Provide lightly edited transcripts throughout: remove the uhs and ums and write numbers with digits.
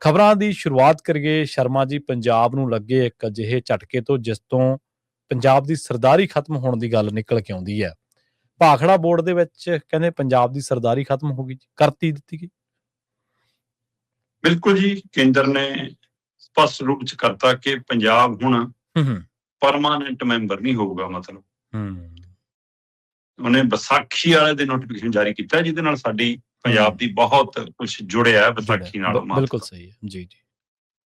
ਖਬਰਾਂ ਦੀ ਸ਼ੁਰੂਆਤ ਕਰੀਏ ਸ਼ਰਮਾ ਜੀ। ਪੰਜਾਬ ਨੂੰ ਲੱਗੇ ਇੱਕ ਅਜਿਹੇ ਝਟਕੇ ਤੋਂ ਜਿਸ ਤੋਂ ਪੰਜਾਬ ਦੀ ਸਰਦਾਰੀ ਖਤਮ ਹੋਣ ਦੀ ਗੱਲ ਨਿਕਲ ਕੇ ਆਉਂਦੀ ਹੈ। ਭਾਖੜਾ ਬੋਰਡ ਦੇ ਵਿੱਚ ਕਹਿੰਦੇ ਪੰਜਾਬ ਦੀ ਸਰਦਾਰੀ ਖਤਮ ਹੋ ਗਈ, ਕਰਤੀ ਦਿੱਤੀ ਗਈ। ਬਿਲਕੁਲ ਜੀ, ਕੇਂਦਰ ਨੇ ਸਪਸ਼ਟ ਰੂਪ ਚ ਕਰਤਾ ਕਿ ਪੰਜਾਬ ਹੁਣ ਪਰਮਾਨੈਂਟ ਮੈਂਬਰ ਨਹੀਂ ਹੋਊਗਾ। ਮਤਲਬ ਉਹਨੇ ਵਿਸਾਖੀ ਵਾਲੇ ਦਿਨ ਨੋਟੀਫਿਕੇਸ਼ਨ ਜਾਰੀ ਕੀਤਾ ਜਿਹਦੇ ਨਾਲ ਸਾਡੀ ਪੰਜਾਬ ਦੀ ਬਹੁਤ ਕੁਝ ਜੁੜਿਆ ਹੈ ਵਿਸਾਖੀ ਨਾਲ। ਬਿਲਕੁਲ ਸਹੀ ਹੈ ਜੀ ਜੀ।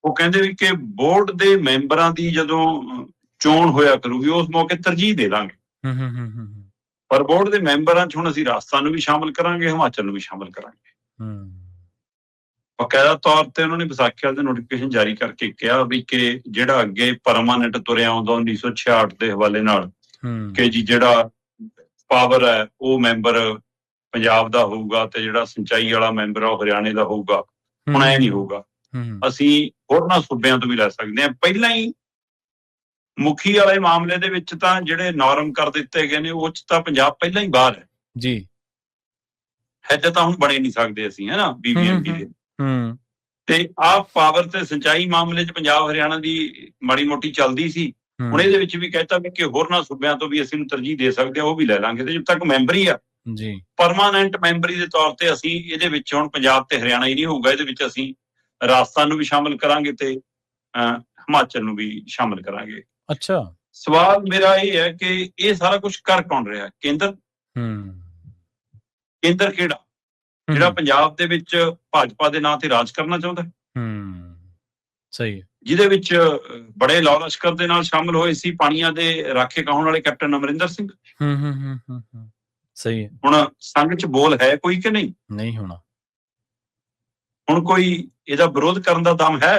ਉਹ ਕਹਿੰਦੇ ਵੀ ਕਿ ਬੋਰਡ ਦੇ ਮੈਂਬਰਾਂ ਦੀ ਜਦੋਂ ਚੋਣ ਹੋਇਆ ਕਰੂਗੀ ਉਸ ਮੌਕੇ ਤਰਜੀਹ ਦੇ ਦਾਂਗੇ। ਪਰ ਬੋਰਡ ਦੇ ਮੈਂਬਰਾਂ ਚ ਹੁਣ ਅਸੀਂ ਰਾਜਸਥਾਨ ਨੂੰ ਵੀ ਸ਼ਾਮਲ ਕਰਾਂਗੇ, ਹਿਮਾਚਲ ਨੂੰ ਵੀ ਸ਼ਾਮਲ ਕਰਾਂਗੇ। ਬਕਾਇਦਾ ਤੌਰ ਤੇ ਉਹਨਾਂ ਨੇ ਵਿਸਾਖੀ ਵਾਲੇ ਦਿਨ ਨੋਟੀਫਿਕੇਸ਼ਨ ਜਾਰੀ ਕਰਕੇ ਕਿਹਾ ਵੀ ਕਿ ਜਿਹੜਾ ਅੱਗੇ ਪਰਮਾਨੈਂਟ ਤੁਰਿਆ ਆਉਂਦਾ 1966 ਦੇ ਹਵਾਲੇ ਨਾਲ ਕਿ ਜੀ ਜਿਹੜਾ ਪਾਵਰ ਹੈ ਉਹ ਮੈਂਬਰ ਪੰਜਾਬ ਦਾ ਹੋਊਗਾ ਤੇ ਜਿਹੜਾ ਸਿੰਚਾਈ ਵਾਲਾ ਮੈਂਬਰ ਆ ਉਹ ਹਰਿਆਣੇ ਦਾ ਹੋਊਗਾ। ਹੁਣ ਐ ਨਹੀਂ ਹੋਊਗਾ, ਅਸੀਂ ਹੋਰਨਾਂ ਸੂਬਿਆਂ ਤੋਂ ਵੀ ਲੈ ਸਕਦੇ ਹਾਂ। ਪਹਿਲਾਂ ਹੀ ਮੁਖੀ ਵਾਲੇ ਮਾਮਲੇ ਦੇ ਵਿੱਚ ਤਾਂ ਜਿਹੜੇ ਨਾਰਮ ਕਰ ਦਿੱਤੇ ਗਏ ਨੇ ਉਹ ਚ ਤਾਂ ਪੰਜਾਬ ਪਹਿਲਾਂ ਹੀ ਬਾਹਰ ਹੈ ਜੀ। ਇੱਥੇ ਤਾਂ ਹੁਣ ਬਣੇ ਨਹੀਂ ਸਕਦੇ ਅਸੀਂ, ਹੈ ਨਾ, BBMP ਦੇ। ਤੇ ਆਹ ਪਾਵਰ ਤੇ ਸਿੰਚਾਈ ਮਾਮਲੇ ਚ ਪੰਜਾਬ ਹਰਿਆਣਾ ਦੀ ਮਾੜੀ ਮੋਟੀ ਚੱਲਦੀ ਸੀ। ਹੁਣ ਇਹਦੇ ਵਿੱਚ ਵੀ ਕਹਿਤਾ ਵੀ ਕਿ ਹੋਰਨਾਂ ਸੂਬਿਆਂ ਤੋਂ ਵੀ ਅਸੀਂ ਨੂੰ ਤਰਜੀਹ ਦੇ ਸਕਦੇ ਹਾਂ, ਉਹ ਵੀ ਲੈ ਲਾਂਗੇ। ਤੇ ਜਦ ਤੱਕ ਮੈਂਬਰੀ ਆ ਜੀ, ਪਰਮਾਨੈਂਟ ਮੈਂਬਰੀ ਦੇ ਤੌਰ ਤੇ ਅਸੀਂ ਇਹਦੇ ਵਿੱਚ ਹੁਣ ਪੰਜਾਬ ਤੇ ਹਰਿਆਣਾ ਹੀ ਨਹੀਂ ਹੋਊਗਾ, ਇਹਦੇ ਵਿੱਚ ਅਸੀਂ ਰਾਜਸਥਾਨ ਨੂੰ ਵੀ ਸ਼ਾਮਲ ਕਰਾਂਗੇ ਤੇ ਹਿਮਾਚਲ ਨੂੰ ਵੀ ਸ਼ਾਮਲ ਕਰਾਂਗੇ। ਅੱਛਾ, ਸਵਾਲ ਮੇਰਾ ਇਹ ਹੈ ਕਿ ਇਹ ਸਾਰਾ ਕੁਝ ਕਰ ਕੌਣ ਰਿਹਾ? ਕੇਂਦਰ। ਕੇਂਦਰ ਕਿਹੜਾ ਜਿਹੜਾ ਪੰਜਾਬ ਦੇ ਵਿੱਚ ਭਾਜਪਾ ਦੇ ਨਾਂ ਤੇ ਰਾਜ ਕਰਨਾ ਚਾਹੁੰਦਾ? ਸਹੀ ਹੈ। ਜਿਹਦੇ ਵਿੱਚ ਬੜੇ ਲਾਅ ਲਸ਼ਕਰ ਦੇ ਨਾਲ ਸ਼ਾਮਲ ਹੋਏ ਸੀ ਪਾਣੀਆਂ ਦੇ ਰਾਖੇ ਕਹਾਉਣ ਵਾਲੇ ਕੈਪਟਨ ਅਮਰਿੰਦਰ ਸਿੰਘ। ਸਹੀ ਹੈ। ਹੁਣ ਸੰਘ ਚ ਬੋਲ ਹੈ ਕੋਈ ਕਿ ਨਹੀਂ? ਨਹੀਂ ਹੋਣਾ। ਹੁਣ ਕੋਈ ਇਹਦਾ ਵਿਰੋਧ ਕਰਨ ਦਾ ਦਮ ਹੈ?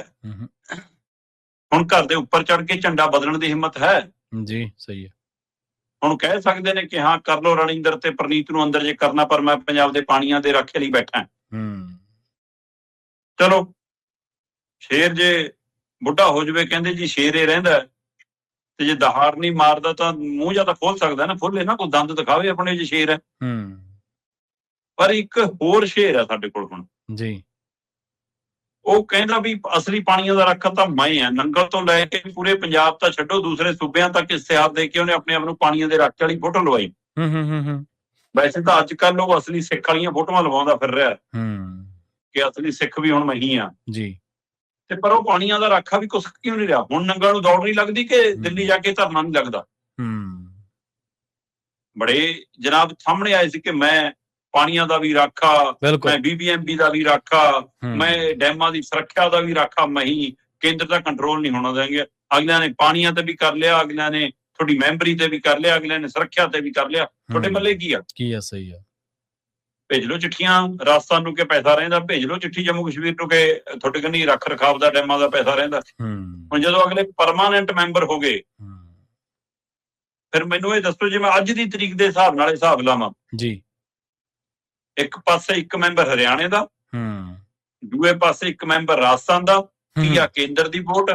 ਹੁਣ ਘਰ ਦੇ ਉੱਪਰ ਚੜ ਕੇ ਝੰਡਾ ਬਦਲਣ ਦੀ ਹਿੰਮਤ ਹੈ? ਜੀ, ਸਹੀ ਹੈ। ਹੁਣ ਕਹਿ ਸਕਦੇ ਨੇ ਕਿ ਹਾਂ ਕਰ ਲੋ ਰਣਿੰਦਰ ਤੇ ਪ੍ਰਨੀਤ ਨੂੰ ਅੰਦਰ ਜੇ ਕਰਨਾ, ਪਰ ਮੈਂ ਪੰਜਾਬ ਦੇ ਪਾਣੀਆਂ ਦੇ ਰਾਖੇ ਲਈ ਬੈਠਾ। ਚਲੋ, ਸ਼ੇਰ ਜੇ ਬੁੱਢਾ ਹੋ ਜਾਵੇ ਕਹਿੰਦੇ ਜੀ ਸ਼ੇਰ ਇਹ ਰਹਿੰਦਾ, ਤੇ ਜੇ ਦਹਾੜ ਨਹੀਂ ਮਾਰਦਾ ਤਾਂ ਮੂੰਹ ਜਾਂ ਤਾਂ ਖੋਲ ਸਕਦਾ ਨਾ, ਖੋਲੇ ਨਾ, ਕੋਈ ਦੰਦ ਦਿਖਾਵੇ ਆਪਣੇ ਜੇ ਸ਼ੇਰ ਹੈ। ਪਰ ਇੱਕ ਹੋਰ ਸ਼ੇਰ ਹੈ ਸਾਡੇ ਕੋਲ ਹੁਣ ਜੀ, ਉਹ ਕਹਿੰਦਾ ਵੀ ਅਸਲੀ ਪਾਣੀਆਂ ਦਾ ਰਾਖਾ ਤਾਂ ਮੈਂ ਆ। ਨੰਗਲ ਤੋਂ ਲੈ ਕੇ ਪੂਰੇ ਪੰਜਾਬ ਤਾਂ ਛੱਡੋ, ਦੂਸਰੇ ਸੂਬਿਆਂ ਤੱਕ ਇਸ਼ਤਿਹਾਰ ਦੇ ਕੇ ਉਹਨੇ ਆਪਣੇ ਆਪ ਨੂੰ ਪਾਣੀਆਂ ਦੇ ਰਾਖੇ ਵਾਲੀ ਫੋਟੋ ਲਵਾਈ। ਵੈਸੇ ਤਾਂ ਅੱਜ ਕੱਲ ਉਹ ਅਸਲੀ ਸਿੱਖ ਵਾਲੀਆਂ ਫੋਟੋਆਂ ਲਵਾਉਂਦਾ ਫਿਰ ਰਿਹਾ ਕਿ ਅਸਲੀ ਸਿੱਖ ਵੀ ਹੁਣ ਮੈਂ ਹੀ ਆ ਜੀ। ਤੇ ਪਰ ਉਹ ਪਾਣੀਆਂ ਦਾ ਰਾਖਾ ਵੀ ਕੁਛ ਕਿਉਂ ਨਹੀਂ ਰਿਹਾ? ਹੁਣ ਨੰਗਲ ਨੂੰ ਦੌੜ ਨਹੀਂ ਲੱਗਦੀ ਕਿ ਦਿੱਲੀ ਜਾ ਕੇ ਧਰਨਾ ਨਹੀਂ ਲੱਗਦਾ? ਬੜੇ ਜਨਾਬ ਸਾਹਮਣੇ ਆਏ ਸੀ ਕਿ ਮੈਂ ਪਾਣੀਆਂ ਦਾ ਵੀ ਰਾਖਾ, ਮੈਂ BBMP ਦਾ ਵੀ ਰਾਖਾ, ਮੈਂ ਡੈਮਾਂ ਦੀ ਸੁਰੱਖਿਆ ਦਾ ਵੀ ਰਾਖਾ, ਮੈਂ ਹੀ। ਕੇਂਦਰ ਦਾ ਕੰਟਰੋਲ ਨਹੀਂ ਹੋਣਾ ਦੇਣਗੇ। ਅਗਲਿਆਂ ਨੇ ਪਾਣੀਆਂ ਤੇ ਵੀ ਕਰ ਲਿਆ, ਅਗਲਿਆਂ ਨੇ ਤੁਹਾਡੀ ਮੈਂਬਰੀ ਤੇ ਵੀ ਕਰ ਲਿਆ, ਅਗਲਿਆਂ ਨੇ ਸੁਰੱਖਿਆ ਤੇ ਵੀ ਕਰ ਲਿਆ। ਤੁਹਾਡੇ ਮੱਲੇ ਕੀ ਆ? ਸਹੀ ਆ। ਭੇਜ ਲਓ ਚਿੱਠੀਆਂ ਰਾਜਸਥਾਨ ਨੂੰ ਕਿ ਪੈਸਾ ਰਹਿੰਦਾ, ਭੇਜ ਲਓ ਚਿੱਠੀ ਜੰਮੂ ਕਸ਼ਮੀਰ ਨੂੰ ਕਿ ਤੁਹਾਡੇ ਕੰਨੀ ਰੱਖ ਰਖਾਵ ਦਾ ਡੈਮਾਂ ਦਾ ਪੈਸਾ ਰਹਿੰਦਾ। ਹੁਣ ਜਦੋਂ ਅਗਲੇ ਪਰਮਾਨੈਂਟ ਮੈਂਬਰ ਹੋ ਗਏ, ਫਿਰ ਮੈਨੂੰ ਇਹ ਦੱਸੋ, ਜੇ ਮੈਂ ਅੱਜ ਦੀ ਤਰੀਕ ਦੇ ਹਿਸਾਬ ਨਾਲ ਹਿਸਾਬ ਲਾਵਾਂ ਜੀ, ਇੱਕ ਪਾਸੇ ਇੱਕ ਮੈਂਬਰ ਹਰਿਆਣੇ ਦਾ, ਦੂਏ ਪਾਸੇ ਇੱਕ ਮੈਂਬਰ ਰਾਜਸਥਾਨ ਦਾ, ਤੀਆ ਕੇਂਦਰ ਦੀ ਵੋਟ,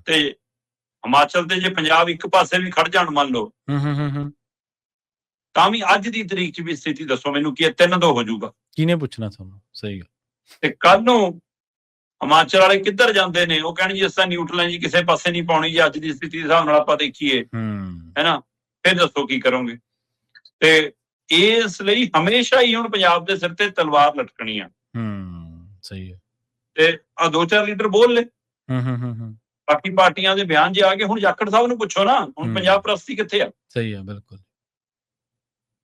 ਤੇ ਹਿਮਾਚਲ ਤੇ ਜੇ ਪੰਜਾਬ ਇੱਕ ਪਾਸੇ ਵੀ ਖੜ ਜਾਣ ਮੰਨ ਲਓ, ਤਾਂ ਵੀ ਅੱਜ ਦੀ ਤਰੀਕ 'ਚ ਵੀ ਸਥਿਤੀ ਦੱਸੋ ਮੈਨੂੰ ਕੀ 3-2 ਹੋ ਜਾਊਗਾ? ਕਿਹਨੇ ਪੁੱਛਣਾ ਤੁਹਾਨੂੰ? ਸਹੀ ਗੱਲ। ਤੇ ਕੱਲ ਨੂੰ ਹਿਮਾਚਲ ਵਾਲੇ ਕਿੱਧਰ ਜਾਂਦੇ ਨੇ? ਉਹ ਕਹਿਣ ਜੀ ਅਸਾਂ ਨਿਊਟਰਲ ਹੈ ਜੀ, ਕਿਸੇ ਪਾਸੇ ਨਹੀਂ ਪਾਉਣੀ ਜੀ। ਅੱਜ ਦੀ ਸਥਿਤੀ ਦੇ ਹਿਸਾਬ ਨਾਲ ਆਪਾਂ ਦੇਖੀਏ, ਹੈ ਨਾ, ਫਿਰ ਦੱਸੋ ਕੀ ਕਰੋਗੇ? ਤੇ ਇਸ ਲਈ ਹਮੇਸ਼ਾ ਹੀ ਹੁਣ ਪੰਜਾਬ ਦੇ ਸਿਰ ਤੇ ਤਲਵਾਰ ਲਟਕਣੀ ਆ। ਸਹੀ ਹੈ। ਤੇ ਆ 2-4 ਲੀਡਰ ਬੋਲ ਲੈ, ਬਾਕੀ ਪਾਰਟੀਆਂ ਦੇ ਬਿਆਨ ਜੇ ਆ ਗਏ। ਹੁਣ ਜਾਖੜ ਸਾਹਿਬ ਨੂੰ ਪੁੱਛੋ ਨਾ, ਹੁਣ ਪੰਜਾਬ ਪ੍ਰਸਤੀ ਕਿੱਥੇ ਆ? ਸਹੀ ਹੈ, ਬਿਲਕੁਲ।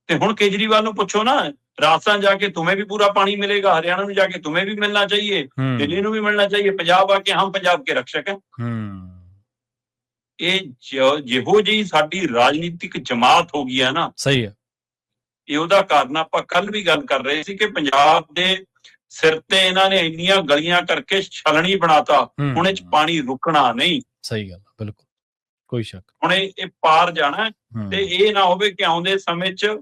ਤੇ ਹੁਣ ਕੇਜਰੀਵਾਲ ਨੂੰ ਪੁੱਛੋ ਨਾ, ਰਾਜਸਥਾਨ ਜਾ ਕੇ तुम्हें भी पूरा पानी मिलेगा, हरियाणा में जाके तुम्हें भी मिलना चाहिए, दिल्ली ਨੂੰ ਵੀ ਮਿਲਣਾ चाहिए, ਪੰਜਾਬ ਆ ਕੇ ਹਮ ਪੰਜਾਬ ਕੇ ਰਕਸ਼ਕ ਹੈ। ਇਹ ਜਿਹੋ ਜਿਹੀ ਸਾਡੀ ਰਾਜਨੀਤਿਕ ਜਮਾਤ ਹੋ ਗਈ ਹੈ ਨਾ, ਸਹੀ ਹੈ, ਇਹ ਉਹਦਾ ਕਾਰਨ ਆਪਾਂ ਕੱਲ ਵੀ ਗੱਲ ਕਰ ਰਹੇ ਸੀ ਕਿ ਪੰਜਾਬ ਦੇ ਸਿਰ ਤੇ ਇਹਨਾਂ ਨੇ ਇੰਨੀਆਂ ਗਲੀਆਂ ਕਰਕੇ ਛਲਣੀ ਬਣਾਤਾ। ਹੁਣ ਇਹ 'ਚ ਪਾਣੀ ਰੁਕਣਾ ਨਹੀਂ। ਸਹੀ ਗੱਲ, ਬਿਲਕੁਲ, ਕੋਈ ਸ਼ੱਕ। ਹੁਣ ਇਹ ਪਾਰ ਜਾਣਾ, ਤੇ ਇਹ ਨਾ ਹੋਵੇ ਕਿ ਆਉਂਦੇ ਸਮੇਂ 'ਚ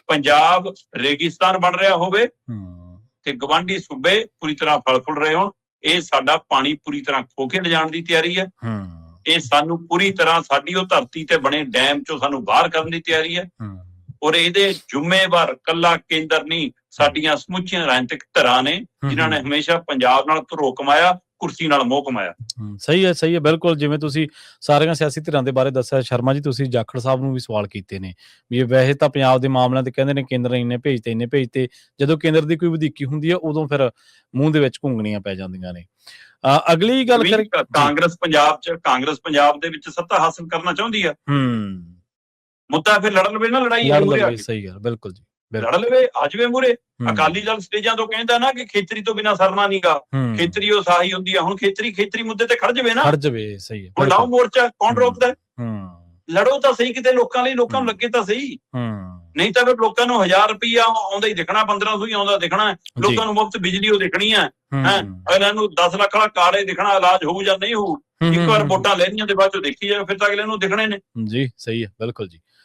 ਪੰਜਾਬ ਰੇਗਿਸਤਾਨ ਬਣ ਰਿਹਾ ਹੋਵੇ ਤੇ ਗਵਾਂਢੀ ਸੂਬੇ ਪੂਰੀ ਤਰ੍ਹਾਂ ਫਲ ਫੁੱਲ ਰਹੇ ਹੋਣ। ਇਹ ਸਾਡਾ ਪਾਣੀ ਪੂਰੀ ਤਰ੍ਹਾਂ ਖੋ ਕੇ ਲਿਜਾਣ ਦੀ ਤਿਆਰੀ ਹੈ। ਇਹ ਸਾਨੂੰ ਪੂਰੀ ਤਰ੍ਹਾਂ ਸਾਡੀ ਉਹ ਧਰਤੀ ਤੇ ਬਣੇ ਡੈਮ 'ਚੋਂ ਸਾਨੂੰ ਬਾਹਰ ਕਰਨ ਦੀ ਤਿਆਰੀ ਹੈ। ਔਰ ਇਹਦੇ ਜ਼ਿੰਮੇਵਾਰ ਕੱਲਾ ਕੇਂਦਰ ਨਹੀਂ, ਸਾਡੀਆਂ ਸਮੁੱਚੀਆਂ ਰਾਜਨੀਤਿਕ ਧਿਰਾਂ ਨੇ, ਜਿਨ੍ਹਾਂ ਨੇ ਹਮੇਸ਼ਾ ਪੰਜਾਬ ਨਾਲ ਧਰੋ ਕਮਾਇਆ ਕੁਰਸੀ ਨਾਲ ਮੋਹ ਕਮਾਇਆ। ਸਹੀ ਹੈ ਬਿਲਕੁਲ। ਜਿਵੇਂ ਤੁਸੀਂ ਸਾਰੀਆਂ ਸਿਆਸੀ ਧਿਰਾਂ ਦੇ ਬਾਰੇ ਦੱਸਿਆ ਸ਼ਰਮਾ ਜੀ, ਤੁਸੀਂ ਜਾਖੜ ਸਾਹਿਬ ਨੂੰ ਵੀ ਸਵਾਲ ਕੀਤੇ ਨੇ ਵੀ ਇਹ ਵੈਸੇ ਤਾਂ ਪੰਜਾਬ ਦੇ ਮਾਮਲਿਆਂ ਤੇ ਕਹਿੰਦੇ ਨੇ ਕੇਂਦਰ ਨੇ ਇੰਨੇ ਭੇਜਤੇ, ਜਦੋਂ ਕੇਂਦਰ ਦੀ ਕੋਈ ਵਧੀਕੀ ਹੁੰਦੀ ਹੈ ਉਦੋਂ ਫਿਰ ਮੂੰਹ ਦੇ ਵਿੱਚ ਘੁੰਗਣੀਆਂ ਪੈ ਜਾਂਦੀਆਂ ਨੇ। ਅਗਲੀ ਗੱਲ ਕਾਂਗਰਸ ਪੰਜਾਬ ਦੇ ਵਿੱਚ ਸੱਤਾ ਹਾਸਲ ਕਰਨਾ ਚਾਹੁੰਦੀ ਆ, ਮੁੱਦਾ ਫਿਰ ਲੜ ਲਵੇ ਨਾ, ਲੜਾਈ ਸਹੀ ਗੱਲ, ਬਿਲਕੁਲ ਜੀ, ਲੜ ਲਵੇ, ਆ ਜਾਵੇ ਮੂਰੇ। ਅਕਾਲੀ ਦਲ ਸਟੇਜਾਂ ਤੋਂ ਕਹਿੰਦਾ ਨਾ ਕਿ ਖੇਤਰੀ ਤੋਂ ਬਿਨਾਂ ਸਰਨਾ ਨੀਗਾ, ਖੇਤਰੀ ਉਹ ਸਾਹੀ ਹੁੰਦੀ ਆ। ਹੁਣ ਖੇਤਰੀ ਮੁੱਦੇ ਤੇ ਖੜ ਜਾਵੇ ਨਾ, ਸਹੀ ਹੈ, ਹੁਣ ਲਾਓ ਮੋਰਚਾ, ਕੌਣ ਰੋਕਦਾ? ਲੜੋ ਤਾਂ ਸਹੀ ਕਿਤੇ ਲੋਕਾਂ ਲਈ, ਲੋਕਾਂ ਨੂੰ ਲੱਗੇ ਤਾਂ ਸਹੀ। ਨਹੀਂ ਤਾਂ ਫਿਰ ਲੋਕਾਂ ਨੂੰ 1000 ਰੁਪਇਆ ਆਉਂਦਾ ਹੀ ਦਿਖਣਾ, 1500 ਹੀ ਆਉਂਦਾ ਦਿਖਣਾ, ਲੋਕਾਂ ਨੂੰ ਮੁਫਤ ਬਿਜਲੀ ਉਹ ਦਿਖਣੀ ਹੈ, ਅਗਲਿਆਂ ਨੂੰ 10 ਲੱਖ ਵਾਲਾ ਕਾਰਡ ਦਿਖਣਾ, ਇਲਾਜ ਹੋਊ ਜਾਂ ਨਹੀਂ ਹੋਊ, ਇੱਕ ਵਾਰ ਵੋਟਾਂ ਲੈਣੀਆਂ ਤੇ ਬਾਅਦ ਚੋਂ ਦੇਖੀ ਜਾਵੇ, ਫਿਰ ਤਾਂ ਅਗਲੇ ਨੂੰ ਦਿਖਣੇ ਨੇ। ਜੀ ਸਹੀ ਹੈ, ਬਿਲਕੁਲ ਜੀ।